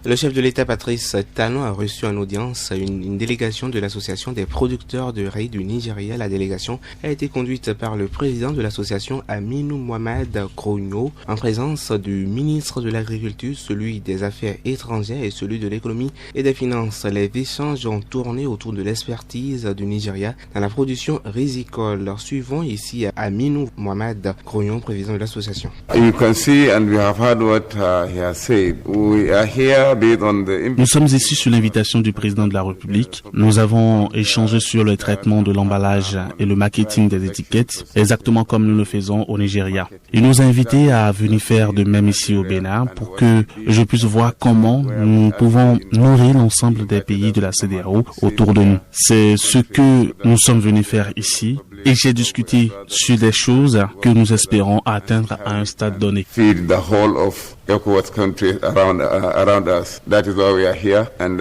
Le chef de l'État, Patrice Talon, a reçu en audience une délégation de l'Association des producteurs de riz du Nigeria. La délégation a été conduite par le président de l'association, Aminu Mohamed Grogno, en présence du ministre de l'Agriculture, celui des Affaires étrangères et celui de l'Économie et des Finances. Les échanges ont tourné autour de l'expertise du Nigeria dans la production risicole. Suivons ici Aminu Mohamed Grogno, président de l'association. You can see and we have heard what he has said. We are here. Nous sommes ici sur l'invitation du président de la République. Nous avons échangé sur le traitement de l'emballage et le marketing des étiquettes, exactement comme nous le faisons au Nigeria. Il nous a invités à venir faire de même ici au Bénin pour que je puisse voir comment nous pouvons nourrir l'ensemble des pays de la CEDEAO autour de nous. C'est ce que nous sommes venus faire ici et j'ai discuté sur des choses que nous espérons atteindre à un stade donné. Feed the whole of ECOWAS countries around us. That is why we are here, and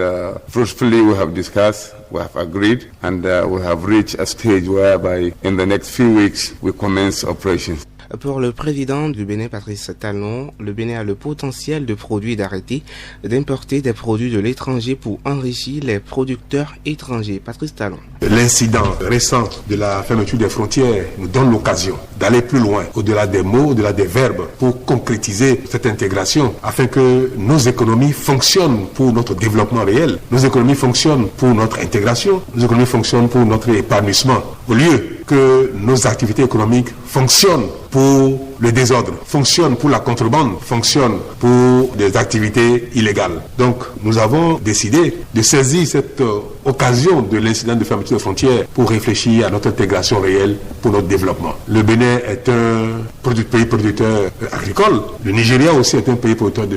fruitfully we have discussed, we have agreed, and we have reached a stage whereby in the next few weeks we commence operations. Pour le président du Bénin, Patrice Talon, le Bénin a le potentiel de produire et d'arrêter d'importer des produits de l'étranger pour enrichir les producteurs étrangers. Patrice Talon. L'incident récent de la fermeture des frontières nous donne l'occasion d'aller plus loin, au-delà des mots, au-delà des verbes, pour concrétiser cette intégration, afin que nos économies fonctionnent pour notre développement réel, nos économies fonctionnent pour notre intégration, nos économies fonctionnent pour notre épanouissement, au lieu que nos activités économiques fonctionnent pour le désordre, fonctionnent pour la contrebande, fonctionnent pour des activités illégales. Donc nous avons décidé de saisir cette occasion de l'incident de fermeture de frontières pour réfléchir à notre intégration réelle pour notre développement. Le Bénin est un pays producteur agricole. Le Nigeria aussi est un pays producteur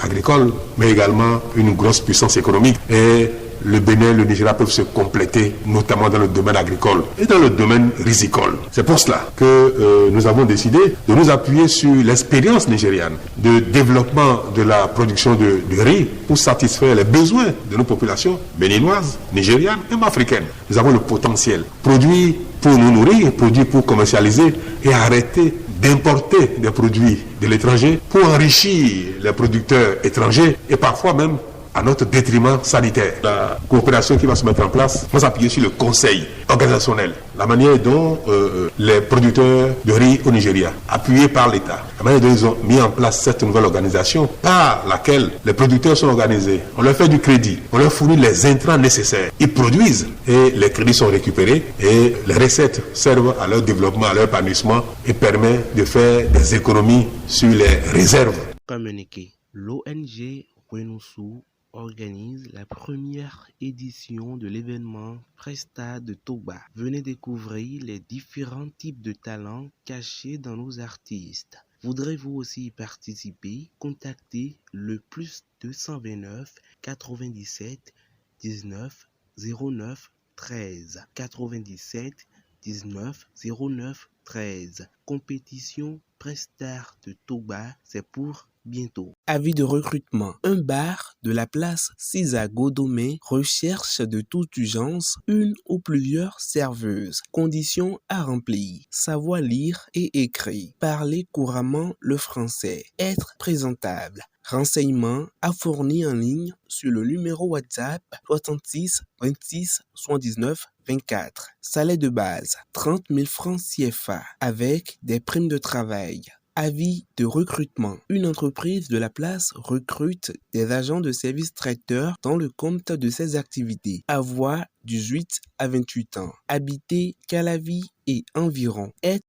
agricole, mais également une grosse puissance économique. Et le Bénin et le Nigeria peuvent se compléter, notamment dans le domaine agricole et dans le domaine risicole. C'est pour cela que nous avons décidé de nous appuyer sur l'expérience nigériane de développement de la production de riz pour satisfaire les besoins de nos populations béninoises, nigérianes et africaines. Nous avons le potentiel. Produire pour nous nourrir, produire pour commercialiser et arrêter d'importer des produits de l'étranger pour enrichir les producteurs étrangers et parfois même à notre détriment sanitaire. La coopération qui va se mettre en place va s'appuyer sur le conseil organisationnel, la manière dont les producteurs de riz au Nigeria, appuyés par l'État, la manière dont ils ont mis en place cette nouvelle organisation par laquelle les producteurs sont organisés. On leur fait du crédit, on leur fournit les intrants nécessaires. Ils produisent et les crédits sont récupérés et les recettes servent à leur développement, à leur épanouissement et permettent de faire des économies sur les réserves. Communiqué. L'ONG Renoussou organise la première édition de l'événement Presta de Toba. Venez découvrir les différents types de talents cachés dans nos artistes. Voudrez-vous aussi y participer? Contactez le +229 97 19 09 13 97 19 09 13. Compétition Prestar de Toba, c'est pour bientôt. Avis de recrutement. Un bar de la place Cisa-Godomé recherche de toute urgence une ou plusieurs serveuses. Conditions à remplir. Savoir lire et écrire. Parler couramment le français. Être présentable. Renseignements à fournir en ligne sur le numéro WhatsApp 66 26 79 24. Salaire de base 30 000 francs CFA avec des primes de travail. Avis de recrutement. Une entreprise de la place recrute des agents de service traiteurs dans le compte de ses activités. Avoir 18 à 28 ans. Habiter Calavi et environ. Être